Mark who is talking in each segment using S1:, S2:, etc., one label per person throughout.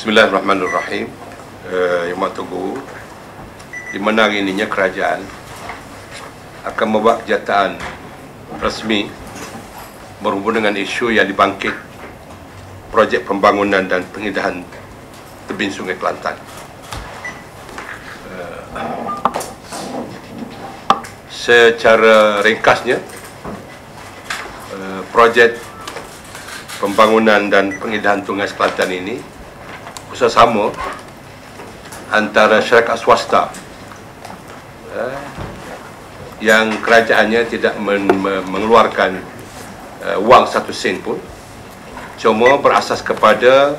S1: Bismillahirrahmanirrahim. Yang Mak Teguh, di mana hari ininya kerajaan akan membuat kenyataan rasmi berhubung dengan isu yang dibangkit projek pembangunan dan pengindahan tebing Sungai Kelantan. Secara ringkasnya, projek pembangunan dan pengindahan Sungai Kelantan ini bersama antara syarikat swasta yang kerajaannya tidak mengeluarkan wang 1 sen pun, cuma berasas kepada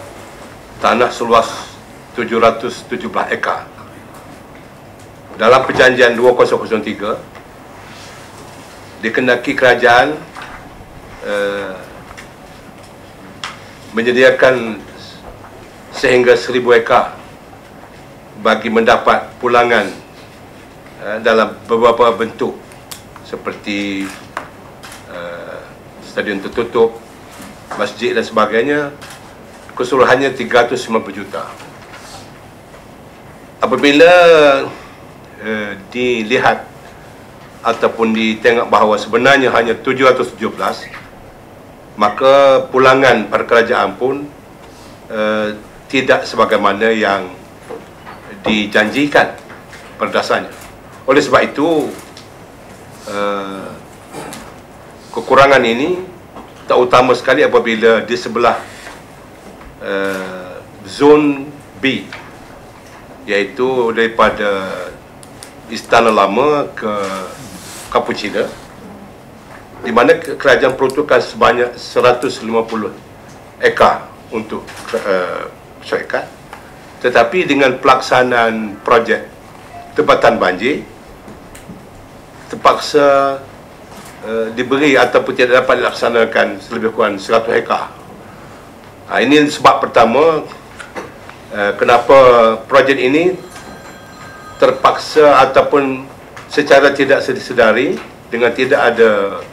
S1: tanah seluas 717 ekar. Dalam perjanjian 2003 dikehendaki kerajaan menyediakan sehingga 1000 ekar bagi mendapat pulangan dalam beberapa bentuk seperti stadion tertutup, masjid dan sebagainya, keseluruhannya 350 juta. Apabila dilihat ataupun ditengok bahawa sebenarnya hanya 717, maka pulangan pada kerajaan pun tidak sebagaimana yang dijanjikan pada dasarnya. Oleh sebab itu, kekurangan ini tak utama sekali apabila di sebelah zon B, iaitu daripada Istana Lama ke Kapucina, di mana kerajaan peruntukkan sebanyak 150 ekar untuk syarikat, tetapi dengan pelaksanaan projek tempatan banjir terpaksa diberi ataupun tidak dapat dilaksanakan selebih kurang 100 ekar. Ini sebab pertama kenapa projek ini terpaksa ataupun secara tidak sedari dengan tidak ada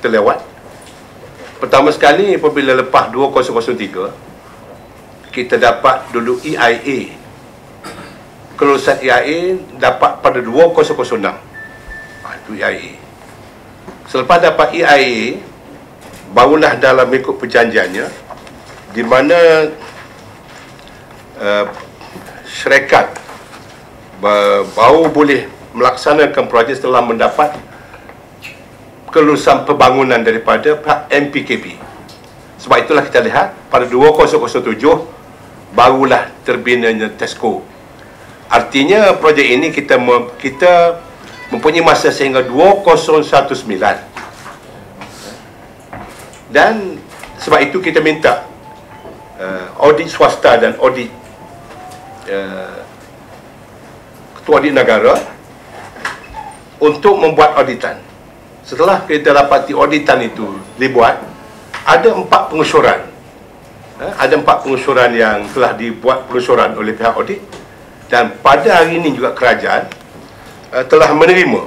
S1: terlewat. Pertama sekali, apabila lepas 2003 kita dapat dulu EIA. Kelulusan EIA dapat pada 2006. Itu EIA. Selepas dapat EIA, barulah dalam ikut perjanjiannya, di mana syarikat baru boleh melaksanakan projek setelah mendapat kelulusan pembangunan daripada pihak MPKB. Sebab itulah kita lihat pada 2007 barulah terbinanya TESCO. Artinya projek ini kita mempunyai masa sehingga 2019. Dan sebab itu kita minta audit swasta dan audit ketua audit negara untuk membuat auditan. Setelah kita dapati auditan itu dibuat, ada 4 pengusuran. Ada 4 pengusuran yang telah dibuat pengusuran oleh pihak audit, dan pada hari ini juga kerajaan telah menerima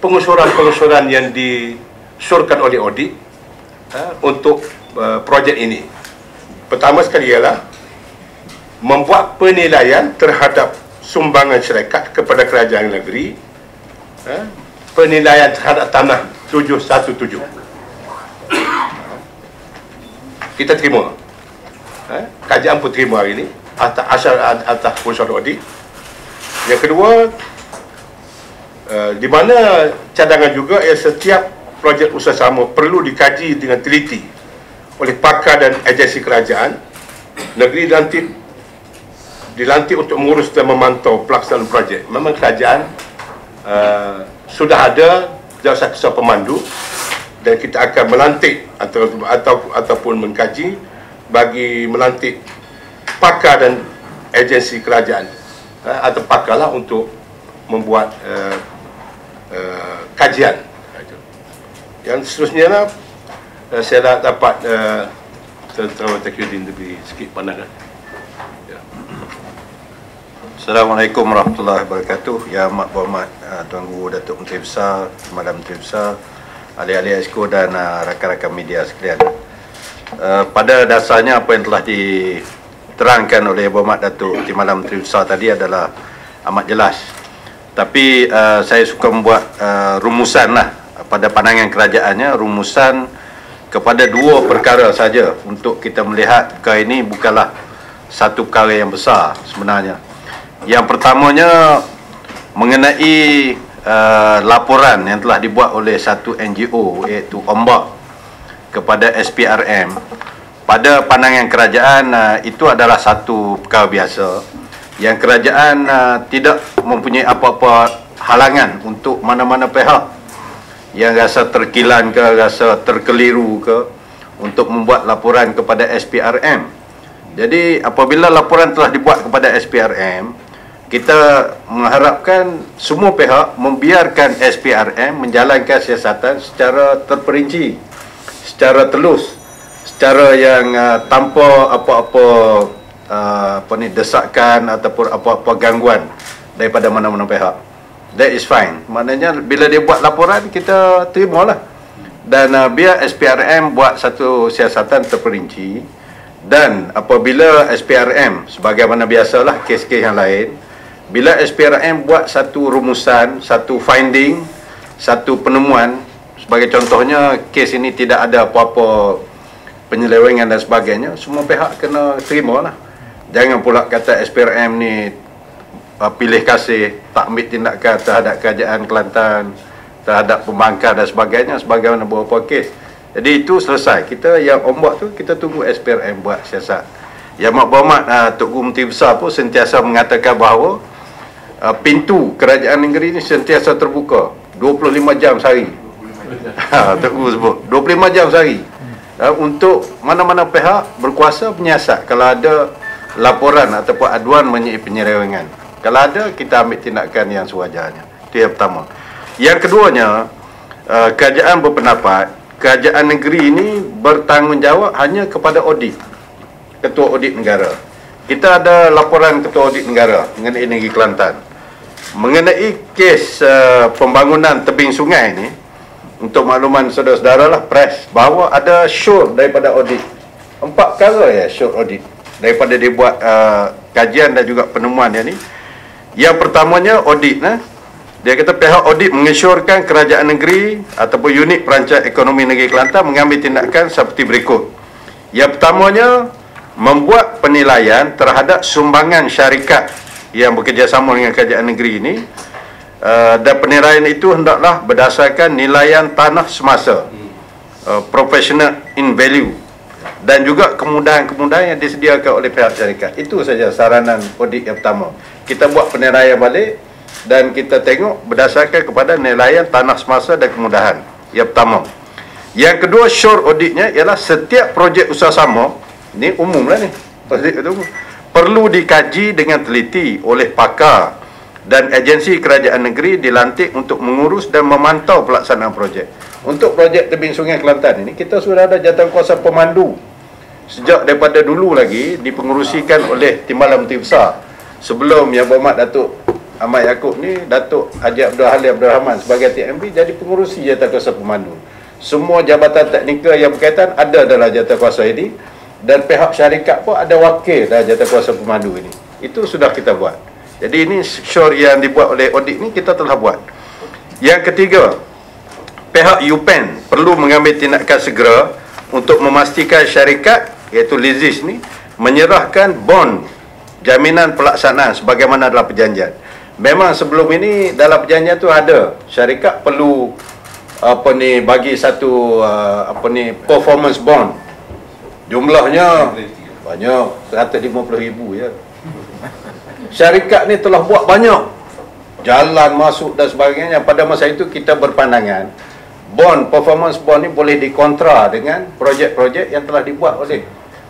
S1: pengusuran-pengusuran yang disyurkan oleh audit untuk projek ini. Pertama sekali ialah membuat penilaian terhadap sumbangan syarikat kepada kerajaan negeri, penilaian terhadap tanah 717. Kita terima, kajian pun terima hari ini atas pengusuran audit. Yang kedua, di mana cadangan juga setiap projek usaha sama perlu dikaji dengan teliti oleh pakar dan agensi kerajaan negeri dilantik untuk mengurus dan memantau pelaksanaan projek. Memang kerajaan sudah ada jawatan ketua pemandu, dan kita akan melantik ataupun mengkaji bagi melantik pakar dan agensi kerajaan atau pakarlah untuk membuat kajian. Yang seterusnya lah, saya dapat Tentera Takiuddin lebih sikit pandangan. Ya.
S2: Assalamualaikum warahmatullahi wabarakatuh. Yang Amat Berhormat Tuan Guru Datuk Menteri Besar, Madam Menteri Besar, ahli-ahli Exco dan rakan-rakan media sekalian. Pada dasarnya apa yang telah diterangkan oleh Berhormat Datuk Timbalan Menteri Besar tadi adalah amat jelas. Tapi saya suka membuat rumusan lah pada pandangan kerajaannya, rumusan kepada dua perkara saja untuk kita melihat perkara ini bukanlah satu perkara yang besar sebenarnya. Yang pertamanya mengenai laporan yang telah dibuat oleh satu NGO iaitu Ombak kepada SPRM. Pada pandangan kerajaan itu adalah satu perkara biasa yang kerajaan tidak mempunyai apa-apa halangan untuk mana-mana pihak yang rasa terkilan ke, rasa terkeliru ke untuk membuat laporan kepada SPRM. Jadi apabila laporan telah dibuat kepada SPRM, kita mengharapkan semua pihak membiarkan SPRM menjalankan siasatan secara terperinci, secara telus, secara yang tanpa apa-apa desakan ataupun apa-apa gangguan daripada mana-mana pihak. That is fine. Maknanya bila dia buat laporan, kita terimalah. Dan biar SPRM buat satu siasatan terperinci. Dan apabila SPRM, sebagaimana biasalah kes-kes yang lain, bila SPRM buat satu rumusan, satu finding, satu penemuan, sebagai contohnya kes ini tidak ada apa-apa penyelewengan dan sebagainya, semua pihak kena terimalah. Jangan pula kata SPRM ni pilih kasih, tak ambil tindakan terhadap kerajaan Kelantan, terhadap pembangkang dan sebagainya, sebagaimana beberapa kes. Jadi itu selesai. Kita yang ombak tu, kita tunggu SPRM buat siasat. Yang Amat Berhormat Tok Guru Menteri Besar pun sentiasa mengatakan bahawa pintu kerajaan negeri ni sentiasa terbuka 25 jam sehari. Tok Guru sebut 25 jam sehari untuk mana-mana pihak berkuasa menyiasat kalau ada laporan ataupun aduan menyai penyelewengan. Kalau ada, kita ambil tindakan yang sewajarnya. Itu yang pertama. Yang keduanya, kerajaan berpendapat kerajaan negeri ini bertanggungjawab hanya kepada audit, Ketua Audit Negara. Kita ada laporan Ketua Audit Negara mengenai negeri Kelantan. Mengenai kes pembangunan tebing sungai ini, untuk makluman saudara-saudara lah, press, bahawa ada short daripada audit. 4 perkara ya short audit daripada dia buat kajian dan juga penemuan dia ni. Yang pertamanya audit, dia kata pihak audit mengesyorkan kerajaan negeri ataupun unit perancang ekonomi negeri Kelantan mengambil tindakan seperti berikut. Yang pertamanya, membuat penilaian terhadap sumbangan syarikat yang bekerjasama dengan kerajaan negeri ini, dan penilaian itu hendaklah berdasarkan nilaian tanah semasa, professional in value, dan juga kemudahan-kemudahan yang disediakan oleh pihak syarikat. Itu saja saranan audit yang pertama. Kita buat penilaian balik dan kita tengok berdasarkan kepada nilaian tanah semasa dan kemudahan. Yang pertama. Yang kedua, short auditnya ialah setiap projek usaha sama, ni umum lah ni, perlu dikaji dengan teliti oleh pakar dan agensi kerajaan negeri dilantik untuk mengurus dan memantau pelaksanaan projek. Untuk projek tebing sungai Kelantan ini, kita sudah ada jawatankuasa pemandu. Sejak daripada dulu lagi dipengerusikan oleh Timbalan Menteri Besar. Sebelum Yang Berhormat Datuk Ahmad Yaakob ni, Datuk Haji Abdul Halim Abdul Rahman sebagai TMB jadi pengerusi jawatankuasa pemandu. Semua jabatan teknikal yang berkaitan ada dalam jawatankuasa ini, dan pihak syarikat pun ada wakil dalam jawatankuasa pemandu ini. Itu sudah kita buat. Jadi ini short yang dibuat oleh audit ni kita telah buat. Yang ketiga, pihak UPEN perlu mengambil tindakan segera untuk memastikan syarikat iaitu Lizis ni menyerahkan bond jaminan pelaksanaan sebagaimana dalam perjanjian. Memang sebelum ini dalam perjanjian tu ada syarikat perlu bagi satu performance bond. Jumlahnya banyak, 150,000 ya. Syarikat ni telah buat banyak jalan masuk dan sebagainya. Pada masa itu kita berpandangan bond, performance bond ni boleh dikontra dengan projek-projek yang telah dibuat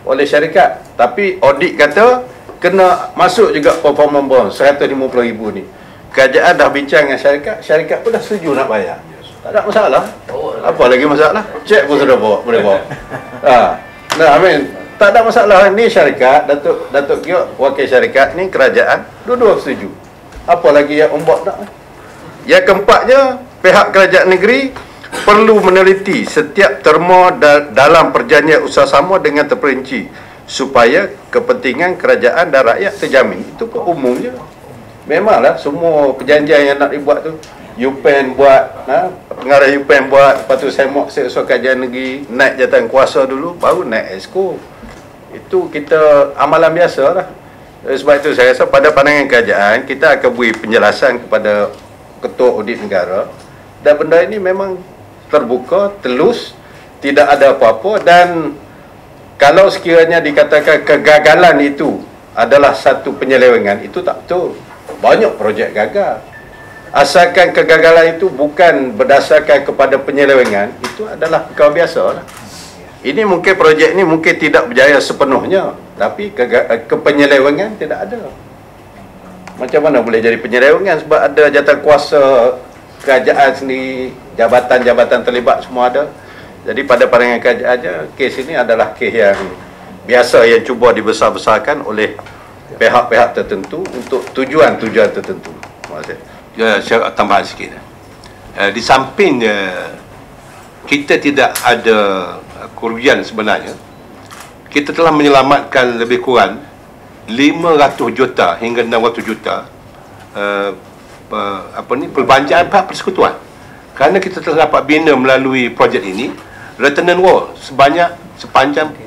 S2: oleh syarikat. Tapi audit kata kena masuk juga performance bond 150,000 ni. Kerajaan dah bincang dengan syarikat pun dah setuju nak bayar. Tak ada masalah. Apa lagi masalah? Cek pun sudah bawa, boleh bawa. Nah, Tak ada masalah. Ni syarikat, Datuk Giok, wakil syarikat ni kerajaan, dua-dua setuju. Apa lagi yang ombak tak? Yang keempatnya, pihak kerajaan negeri perlu meneliti setiap terma dalam perjanjian usaha sama dengan terperinci supaya kepentingan kerajaan dan rakyat terjamin. Itu pun umum je. Memanglah semua perjanjian yang nak dibuat tu UPN buat, pengarah UPN buat, lepas tu saya kajian negeri naik jawatan kuasa dulu, baru naik exco. Itu kita amalan biasa lah. Sebab itu saya rasa pada pandangan kerajaan, kita akan beri penjelasan kepada Ketua Audit Negara, dan benda ini memang terbuka, telus, tidak ada apa-apa. Dan kalau sekiranya dikatakan kegagalan itu adalah satu penyelewengan, itu tak betul. Banyak projek gagal. Asalkan kegagalan itu bukan berdasarkan kepada penyelewengan, itu adalah perkara biasa lah. Ini mungkin projek ni mungkin tidak berjaya sepenuhnya, tapi kepenyelewengan tidak ada. Macam mana boleh jadi penyelewengan? Sebab ada jawatan kuasa kerajaan sendiri, jabatan-jabatan terlibat semua ada. Jadi pada pandangan kerajaannya, kes ini adalah kes yang biasa yang cuba dibesar-besarkan oleh pihak-pihak tertentu untuk tujuan-tujuan tertentu. Terima kasih.
S1: Ya, saya tambahan sikit. Di samping kita tidak ada kerugian sebenarnya, kita telah menyelamatkan lebih kurang 500 juta hingga 600 juta perbelanjaan pihak persekutuan. Kerana kita telah dapat bina melalui projek ini retenant wall sepanjang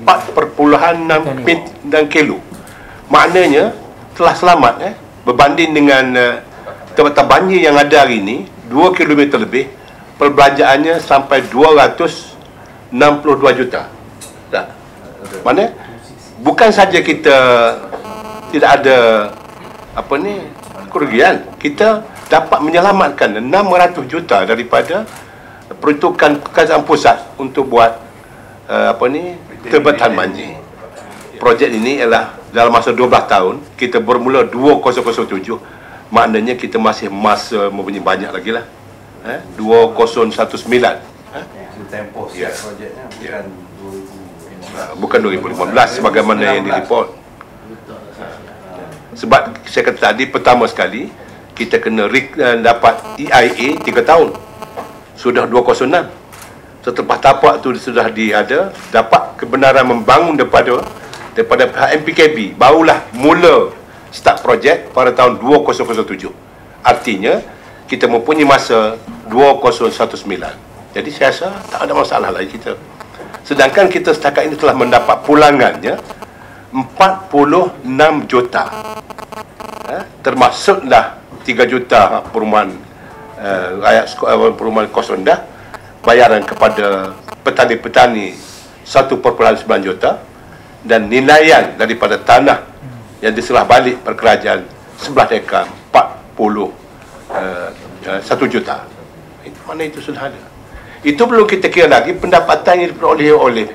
S1: 4.6 kilo. Maknanya telah selamat berbanding dengan tempat banjir yang ada hari ini 2 km lebih, perbelanjaannya sampai 262 juta. Tak. Mana bukan saja kita tidak ada kerugian, kita dapat menyelamatkan 600 juta daripada peruntukan kerajaan pusat untuk buat terbatan banjir. Projek ini ialah dalam masa 12 tahun, kita bermula 2007, maknanya kita masih masa mempunyai banyak lagi lah. 2019.
S2: Tempoh projeknya
S1: bukan 2015 sebagaimana yang direport. Sebab saya kata tadi, pertama sekali kita kena dapat EIA 3 tahun. Sudah 206. Setelah tapak tu sudah dapat kebenaran membangun daripada pihak MPKB, barulah mula start projek pada tahun 2007. Artinya kita mempunyai masa 2019. Jadi saya rasa tak ada masalah lagi kita. Sedangkan kita setakat ini telah mendapat pulangannya 46 juta. Termasuklah 3 juta perumahan perumahan kos rendah, bayaran kepada petani-petani 1.9 juta, dan nilaian daripada tanah yang diserah balik pada kerajaan 11 ekar 1 juta. Mana itu sudah ada. Itu belum kita kira lagi pendapatan yang diperoleh oleh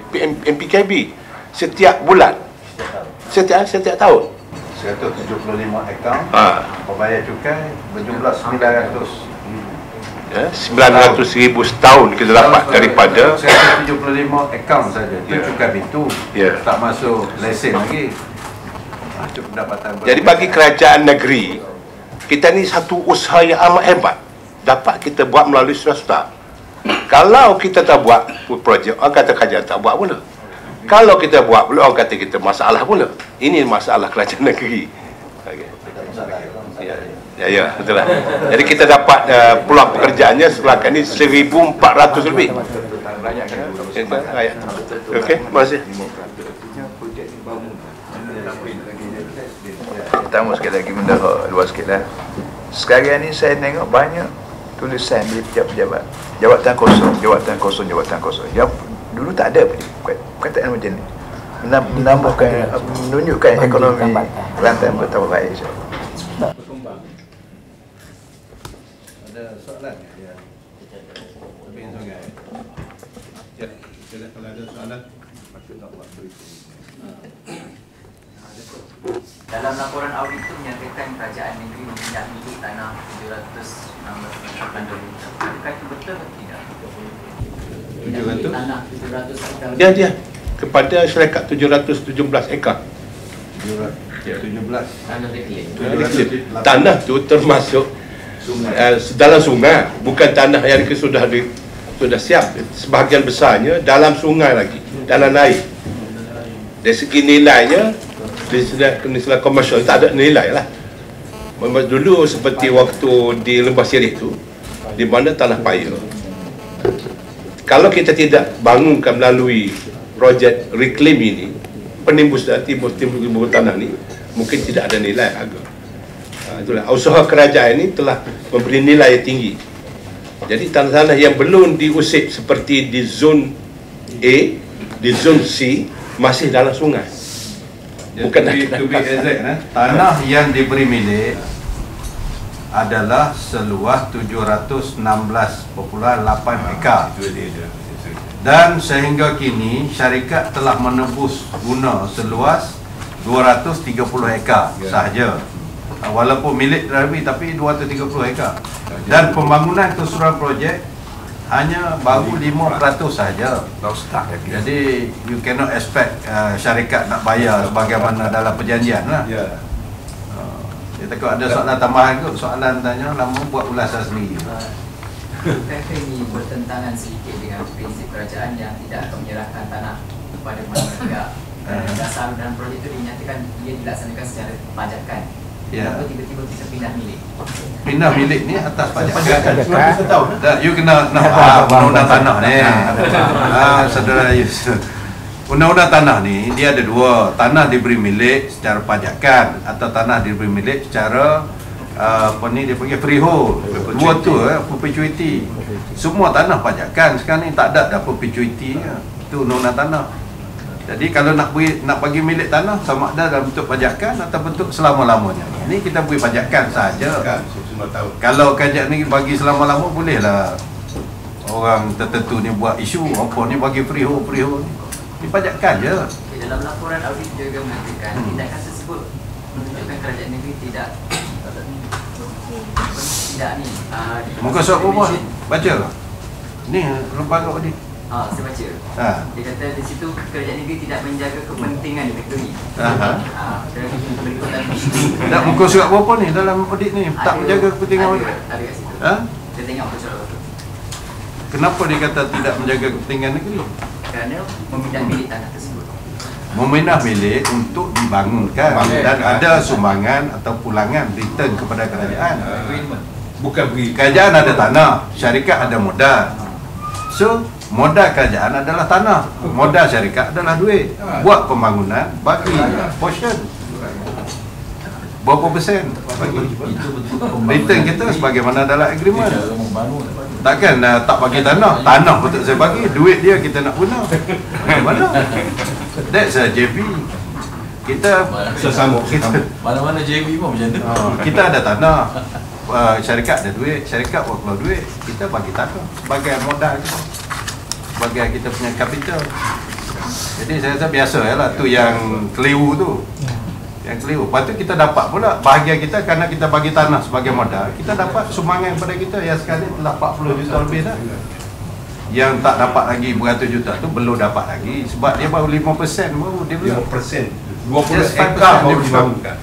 S1: MPKB setiap bulan, setiap tahun.
S2: 175 akaun pembayar cukai berjumlah
S1: 900,000 setahun kita dapat daripada
S2: 175 akaun saja. Itu cukai bitu, tak masuk lesen lagi. Itu pendapatan.
S1: Jadi bagi kerajaan negeri, kita ni satu usaha yang amat hebat dapat kita buat melalui swasta. Kalau kita tak buat projek, orang kata kerajaan tak buat pula. Kalau kita buat pula, orang kata kita masalah pula. Ini masalah kerajaan negeri. Okay. Ya, betul lah. Jadi kita dapat peluang pekerjaannya setakat ini 1,400 lebih. Okey, terima kasih.
S3: Pertama sekali lagi mendapat luas sikit lah. Sekarang ni saya tengok banyak tulisan di pejabat-pejabat, jawatan kosong. Yang dulu tak ada perkataan macam ni. Menambahkan, menunjukkan ekonomi Kelantan betapa baik.
S2: Ada soalan? Ya. Kalau ada soalan, patut nak buat berikut.
S4: Dalam laporan audit itu menyatakan kerajaan negeri mempunyai milik tanah 782 juta. Adakah itu betul atau tidak? Tanah 700 hektar.
S1: Dia kepada syarikat 717 ekar.
S2: 17
S1: Tanah tu termasuk dalam sungai, bukan tanah yang sudah siap. Sebahagian besarnya dalam sungai lagi, dalam air. Dari segi nilainya, dari segi komersial tak ada nilai lah. Dulu seperti waktu di Lembah Sirih tu, di mana tanah paya, kalau kita tidak bangunkan melalui projek reclaim ini, penimbus timbul tanah ni, mungkin tidak ada nilai harga. Itulah usaha kerajaan ini telah memberi nilai yang tinggi. Jadi tanah-tanah yang belum diusik seperti di zon A, di zon C, masih dalam sungai. Bukan
S2: to be exact, tanah yang diberi milik adalah seluas 716.8 ekar. Dan sehingga kini syarikat telah menebus guna seluas 230 ekar sahaja. Walaupun milik Rabi, tapi 230 ekar. Dan pembangunan keseluruhan projek hanya baru 5% sahaja. Jadi you cannot expect syarikat nak bayar bagaimana dalam perjanjian lah. Dia takut ada soalan tambahan kot, soalan tanya lama buat ulasan sendiri.
S4: Bukankah ini bertentangan sedikit dengan prinsip kerajaan yang tidak akan menyerahkan tanah kepada mana-mana pihak? Dasar dalam projek itu dinyatakan ia dilaksanakan secara pajakan. Kenapa tiba-tiba bisa pindah milik?
S2: Pindah milik ni atas pajakan. You kena nak faham undang-undang tanah ni. Saudara Yus, undang-undang tanah ni dia ada dua. Tanah diberi milik secara pajakan atau tanah diberi milik secara apa ni dia panggil freehold. Dua tu perpetuity. Semua tanah pajakan sekarang ni tak ada perpetuity. Itu undang-undang tanah. Jadi kalau nak bagi milik tanah, sama ada dalam bentuk pajakan atau bentuk selama-lamanya. Ini kita beri pajakan saja. Kalau kerajaan ni bagi selama-lama, bolehlah orang tertentu ni buat isu apa ni bagi freehold ni pajakan je.
S4: Dalam laporan audit juga mengatakan tindakan tersebut menunjukkan kerajaan negeri tidak ni.
S2: Muka surat apa? Baca. Ni lembaga audit.
S4: Saya baca. Dia kata di situ kerajaan negeri tidak menjaga kepentingan negeri.
S2: Tak, muka surat apa ni dalam audit ni? Tak menjaga kepentingan negeri.
S4: Ada kat situ. Saya tengok muka surat apa.
S2: Kenapa dia kata tidak menjaga kepentingan negeri?
S4: Kerana memindah milik tanah tersebut.
S2: Memindah milik untuk dibangunkan dan ada sumbangan atau pulangan return kepada kerajaan.
S1: Bukan beri.
S2: Kerajaan ada tanah, syarikat ada modal. So, modal kerajaan adalah tanah, modal syarikat adalah duit. Buat pembangunan, bagi portion. Berapa persen bagi? Return kita sebagaimana dalam agreement. Takkan tak bagi tanah betul saya bagi, duit dia kita nak guna. Bagaimana? That's a JB. Kita
S1: sesama
S5: mana-mana JB pun macam tu.
S2: Kita ada tanah, syarikat ada duit, syarikat buat keluar duit, kita bagi tanah sebagai modal kita, sebagai kita punya capital. Jadi saya rasa biasa lah tu yang keliru tu. Yang keliru. Lepas tu kita dapat pula bahagian kita kerana kita bagi tanah sebagai modal, kita dapat sumbangan kepada kita yang sekarang telah 40 juta lebih dah. Yang tak dapat lagi beratus juta tu belum dapat lagi sebab dia baru 5% baru dia belum.
S1: 5%. 20 ekar baru dibangunkan.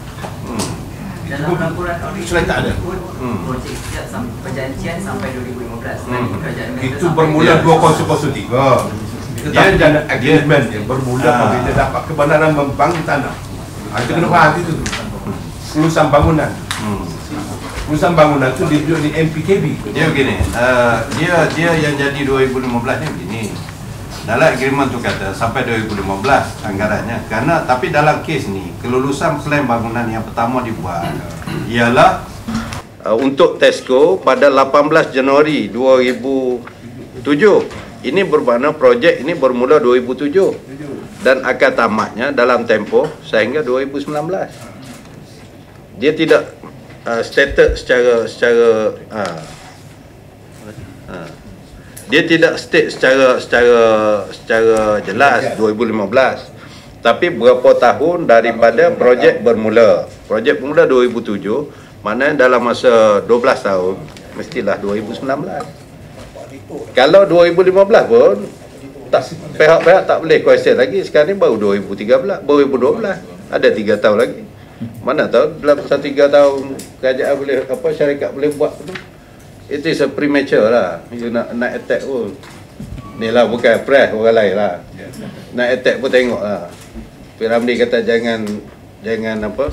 S4: Dalam laporan audit
S1: sudah tak ada.
S4: Projek siap perjanjian sampai 2015.
S1: Itu bermula 2003. Tetapi dalam agreement dia bermula apabila dapat kebenaran membangun tanah. Itu kena faham itu. Kelulusan bangunan. Kelulusan bangunan tu ditunjuk di MPKB.
S2: Dia begini, dia yang jadi 2015 ni begini. Dalam agreement tu kata sampai 2015 anggarannya. Kerana tapi dalam kes ni kelulusan plan bangunan yang pertama dibuat ialah untuk Tesco pada 18 Januari 2007. Ini bermakna projek ini bermula 2007 dan akan tamatnya dalam tempoh sehingga 2019. Dia tidak stated secara dia tidak state secara jelas 2015, tapi berapa tahun daripada projek bermula. Projek bermula 2007, maknanya dalam masa 12 tahun mestilah 2019. Kalau 2015 pun tak, pihak-pihak tak boleh question lagi. Sekarang ni baru 2013, 2012. Ada 3 tahun lagi. Mana tahu dalam 3 tahun kerajaan boleh, syarikat boleh buat tu. It is a premature lah. You nak attack pun. Ni lah bukan press orang lain lah. Nak attack pun tengok lah. Piramli kata jangan apa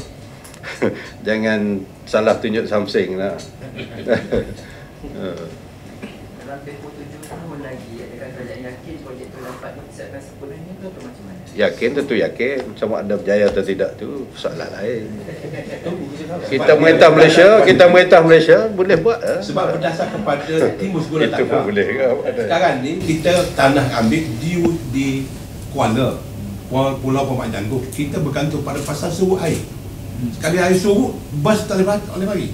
S2: jangan salah tunjuk something lah.
S4: Dalam tempoh 7 tahun lagi, adakah kerajaan yakin projek tu dapat diselesaikan sepenuhnya ke atau macam mana?
S2: Yakin, tentu yakin. Sama ada berjaya atau tidak tu soalan lain. Kita merintah Malaysia boleh buat lah.
S1: Sebab berdasar kepada timus gula
S2: Itu pun
S1: takar.
S2: boleh ke?
S1: Sekarang ni kita tanah ambil di Kuala, Pulau Pemak Janggut. Kita bergantung pada pasal surut air. Sekali air surut, bas tak boleh bagi.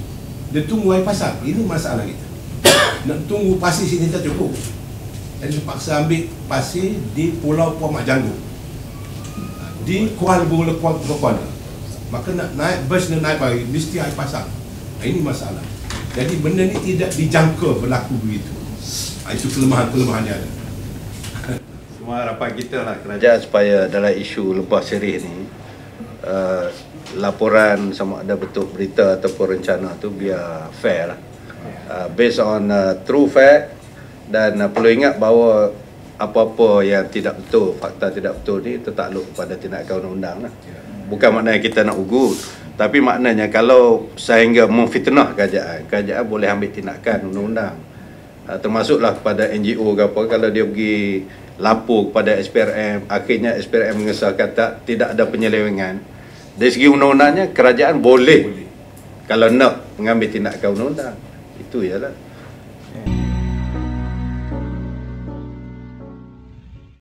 S1: Dia tunggu air pasang. Ini masalah kita. Nak tunggu pasir sini tak cukup. Jadi terpaksa ambil pasir di Pulau Pemak Janggut, di Kuala Kuala. Maka nak naik bas, nak naik bagi mesti air pasang. Ini masalah. Jadi benda ni tidak dijangka berlaku begitu. Itu kelemahan dia ada.
S2: Semua harapan kita lah kerajaan supaya dalam isu lebah sirih ni laporan sama ada betul berita ataupun rencana tu biar fair lah. Based on true fact, dan perlu ingat bahawa apa-apa yang tidak betul, fakta tidak betul ni tertakluk kepada tindakan undang-undang lah. Bukan maknanya kita nak ugut, tapi maknanya kalau sehingga memfitnah kerajaan boleh ambil tindakan undang-undang. Termasuklah kepada NGO ke apa, kalau dia pergi lapor kepada SPRM, akhirnya SPRM mengesahkan tidak ada penyelewengan. Dari segi undang-undangnya kerajaan boleh kalau nak mengambil tindakan undang-undang. Itu ialah